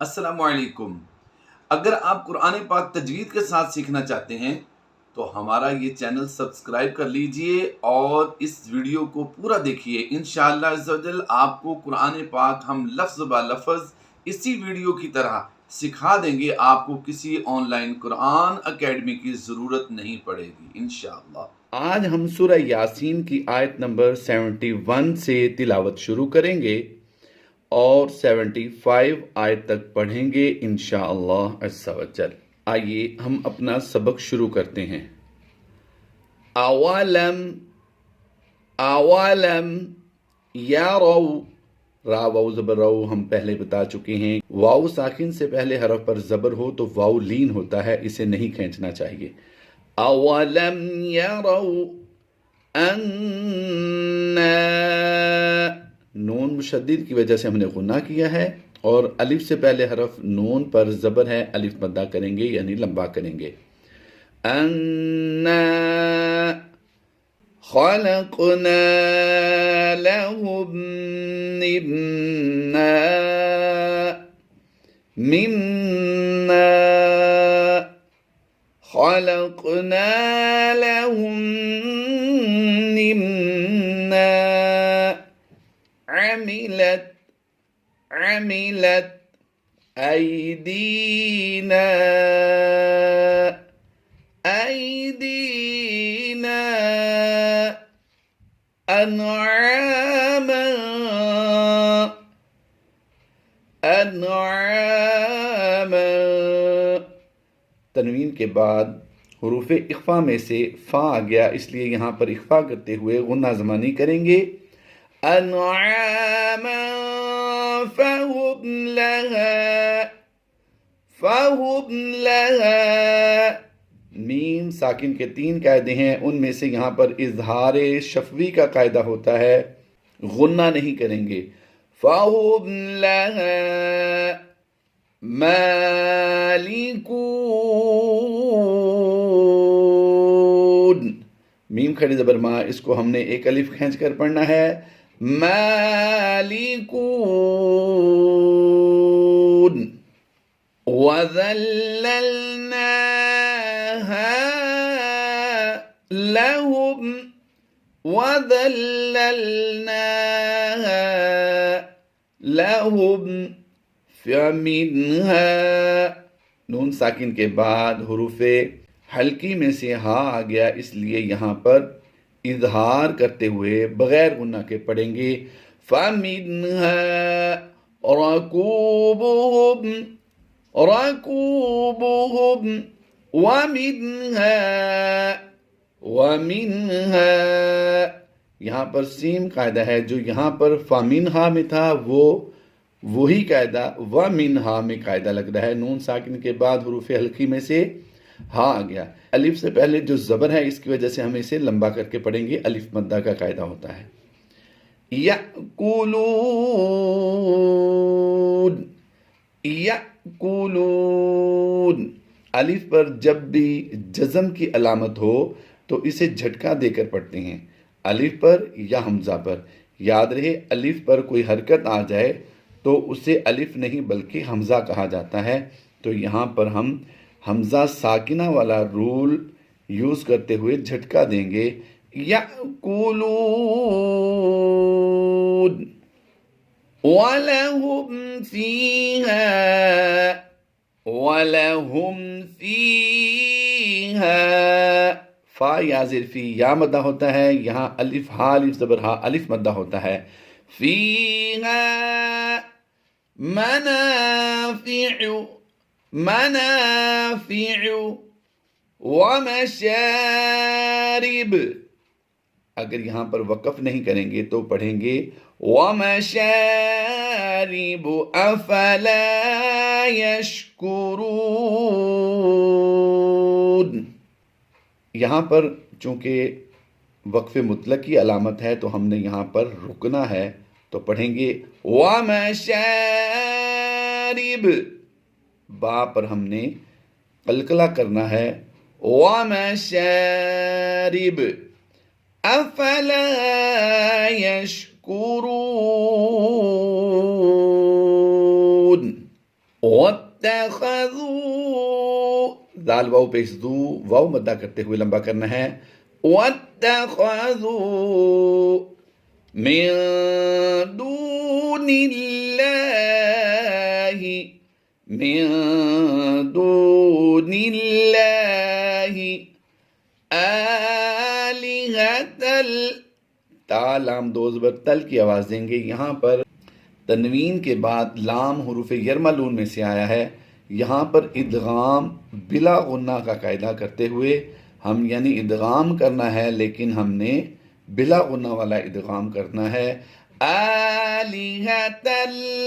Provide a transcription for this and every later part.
السلام علیکم۔ اگر آپ قرآن پاک تجوید کے ساتھ سیکھنا چاہتے ہیں تو ہمارا یہ چینل سبسکرائب کر لیجئے اور اس ویڈیو کو پورا دیکھیے۔ انشاءاللہ عز و جل آپ کو قرآن پاک ہم لفظ با لفظ اسی ویڈیو کی طرح سکھا دیں گے، آپ کو کسی آن لائن قرآن اکیڈمی کی ضرورت نہیں پڑے گی انشاءاللہ۔ آج ہم سورہ یاسین کی آیت نمبر 71 سے تلاوت شروع کریں گے اور 75 آیت تک پڑھیں گے انشاءاللہ عز و جل۔ آئیے ہم اپنا سبق شروع کرتے ہیں۔ اولم یارو، را واو زبر رو ہم پہلے بتا چکے ہیں۔ واو ساکن سے پہلے حرف پر زبر ہو تو واو لین ہوتا ہے، اسے نہیں کھینچنا چاہیے۔ اولم یارو انا، نون مشدد کی وجہ سے ہم نے غنہ کیا ہے اور الف سے پہلے حرف نون پر زبر ہے، الف مدہ کریں گے یعنی لمبا کریں گے۔ انا خلقنا لهم مما خلقنا لهم مما عملت أيدينا أنعاما تنوین کے بعد حروف اخفا میں سے فا آ گیا، اس لیے یہاں پر اخفا کرتے ہوئے غنہ زمانی کریں گے۔ انعاما فهم لها، میم ساکن کے 3 قاعدے ہیں، ان میں سے یہاں پر اظہار شفوی کا قاعدہ ہوتا ہے، غنہ نہیں کریں گے۔ فهم لها مالکون، میم کھڑی زبر ما، اس کو ہم نے ایک الف کھینچ کر پڑھنا ہے۔ مالکون وذللناها لهم فمنها، نون ساکن کے بعد حروف حلقی میں سے ہا آ گیا، اس لیے یہاں پر اظہار کرتے ہوئے بغیر غنہ کے پڑھیں گے۔ فمنها ركوبهم ومنها، یہاں پر سیم قاعدہ ہے، جو یہاں پر فامنہا میں تھا وہی قاعدہ ومنہا میں قاعدہ لگ رہا ہے۔ نون ساکن کے بعد حروف حلقی میں سے ہاں آ گیا، الف سے پہلے جو زبر ہے اس کی وجہ سے ہم اسے لمبا کر کے پڑھیں گے، الف مدہ کا قاعدہ ہوتا ہے۔ یأکلون، الف پر جب بھی جزم کی علامت ہو تو اسے جھٹکا دے کر پڑھتے ہیں، الف پر یا حمزہ پر۔ یاد رہے الف پر کوئی حرکت آ جائے تو اسے الف نہیں بلکہ حمزہ کہا جاتا ہے، تو یہاں پر ہم حمزہ ساکنہ والا رول یوز کرتے ہوئے جھٹکا دیں گے۔ یأکلون وَلَهُمْ فِيهَا، فا یا ظرفی یا مدہ ہوتا ہے، یہاں الف ہا الف زبر ہا الف مدہ ہوتا ہے۔ فِيهَا منافع ومشارب، اگر یہاں پر وقف نہیں کریں گے تو پڑھیں گے وَمَشَارِبُ أَفَلَا يَشْكُرُونَ، یہاں پر چونکہ وقف مطلق کی علامت ہے تو ہم نے یہاں پر رکنا ہے، تو پڑھیں گے وَمَشَارِبُ، با پر ہم نے قلقلہ کرنا ہے، وَمَشَارِبُ أَفَلَا يَشْكُرُونَ واتخذوا دال واو پیش دو واو مدہ کرتے ہوئے لمبا کرنا ہے. واتخذوا من دون اللہ من دون اللہ آلہۃ تا لام دو زبر تل کی آواز دیں گے. یہاں پر تنوین کے بعد لام حروف یرملون میں سے آیا ہے. یہاں پر ادغام بلا غنہ کا قاعدہ کرتے ہوئے ہم یعنی ادغام کرنا ہے لیکن ہم نے بلا غنہ والا ادغام کرنا ہے. آلہۃ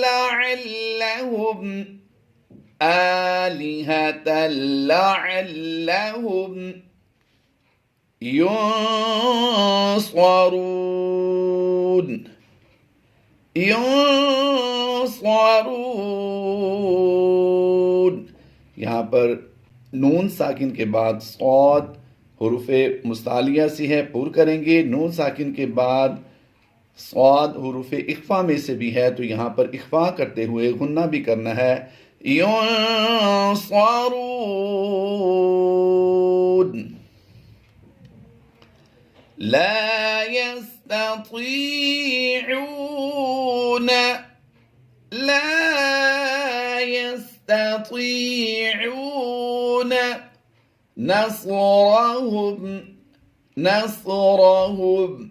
لعلہم آلہۃ لعلہم ینصرون ینصرون. یہاں پر نون ساکن کے بعد صاد حروف مستعلیہ سی ہے پور کریں گے. نون ساکن کے بعد صاد حروف اخفا میں سے بھی ہے تو یہاں پر اخفا کرتے ہوئے غنہ بھی کرنا ہے. ینصرون لا يستطيعون لا يستطيعون نصرهم نصرهم.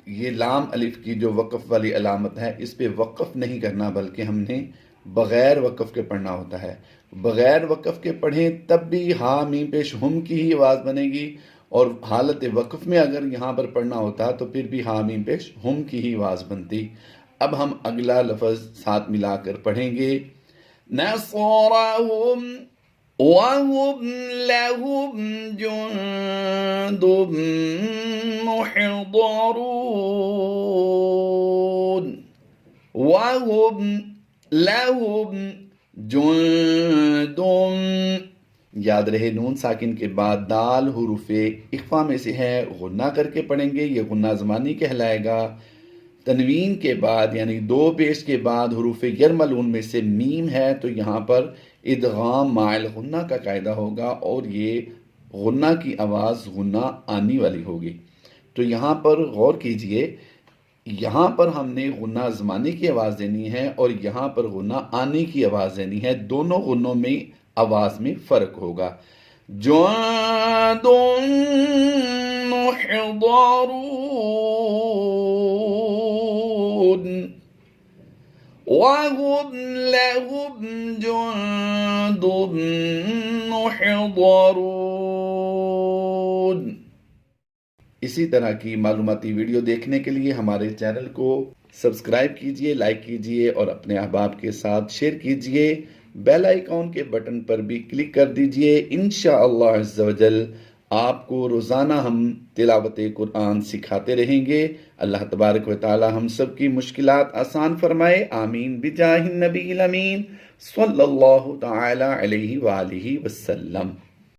یہ لام الف کی جو وقف والی علامت ہے اس پہ وقف نہیں کرنا بلکہ ہم نے بغیر وقف کے پڑھنا ہوتا ہے. بغیر وقف کے پڑھیں تب بھی ہا میم پیش ہم کی ہی آواز بنے گی اور حالت وقف میں اگر یہاں پر پڑھنا ہوتا تو پھر بھی ہا میم پیش ہم کی ہی آواز بنتی. اب ہم اگلا لفظ ساتھ ملا کر پڑھیں گے. نصرهم وهم لهم جند محضرون وهم لهم جند. یاد رہے نون ساکن کے بعد دال حروف اخفا میں سے ہے غنہ کر کے پڑھیں گے. یہ غنہ زمانی کہلائے گا. تنوین کے بعد یعنی دو پیش کے بعد حروف یرملون میں سے میم ہے تو یہاں پر ادغام مائل غنہ کا قاعدہ ہوگا اور یہ غنہ کی آواز غنہ آنی والی ہوگی. تو یہاں پر غور کیجئے یہاں پر ہم نے غنہ زمانی کی آواز دینی ہے اور یہاں پر غنہ آنی کی آواز دینی ہے. دونوں غنوں میں آواز میں فرق ہوگا. جند محضرون وهم لهم جند محضرون. اسی طرح کی معلوماتی ویڈیو دیکھنے کے لیے ہمارے چینل کو سبسکرائب کیجئے، لائک کیجئے اور اپنے احباب کے ساتھ شیئر کیجئے. بیل آئیکن کے بٹن پر بھی کلک کر دیجئے. انشاءاللہ عز و جل آپ کو روزانہ ہم تلاوت قرآن سکھاتے رہیں گے. اللہ تبارک و تعالی ہم سب کی مشکلات آسان فرمائے. آمین بجاہ النبی الامین صلی اللہ تعالی علیہ وآلہ وسلم.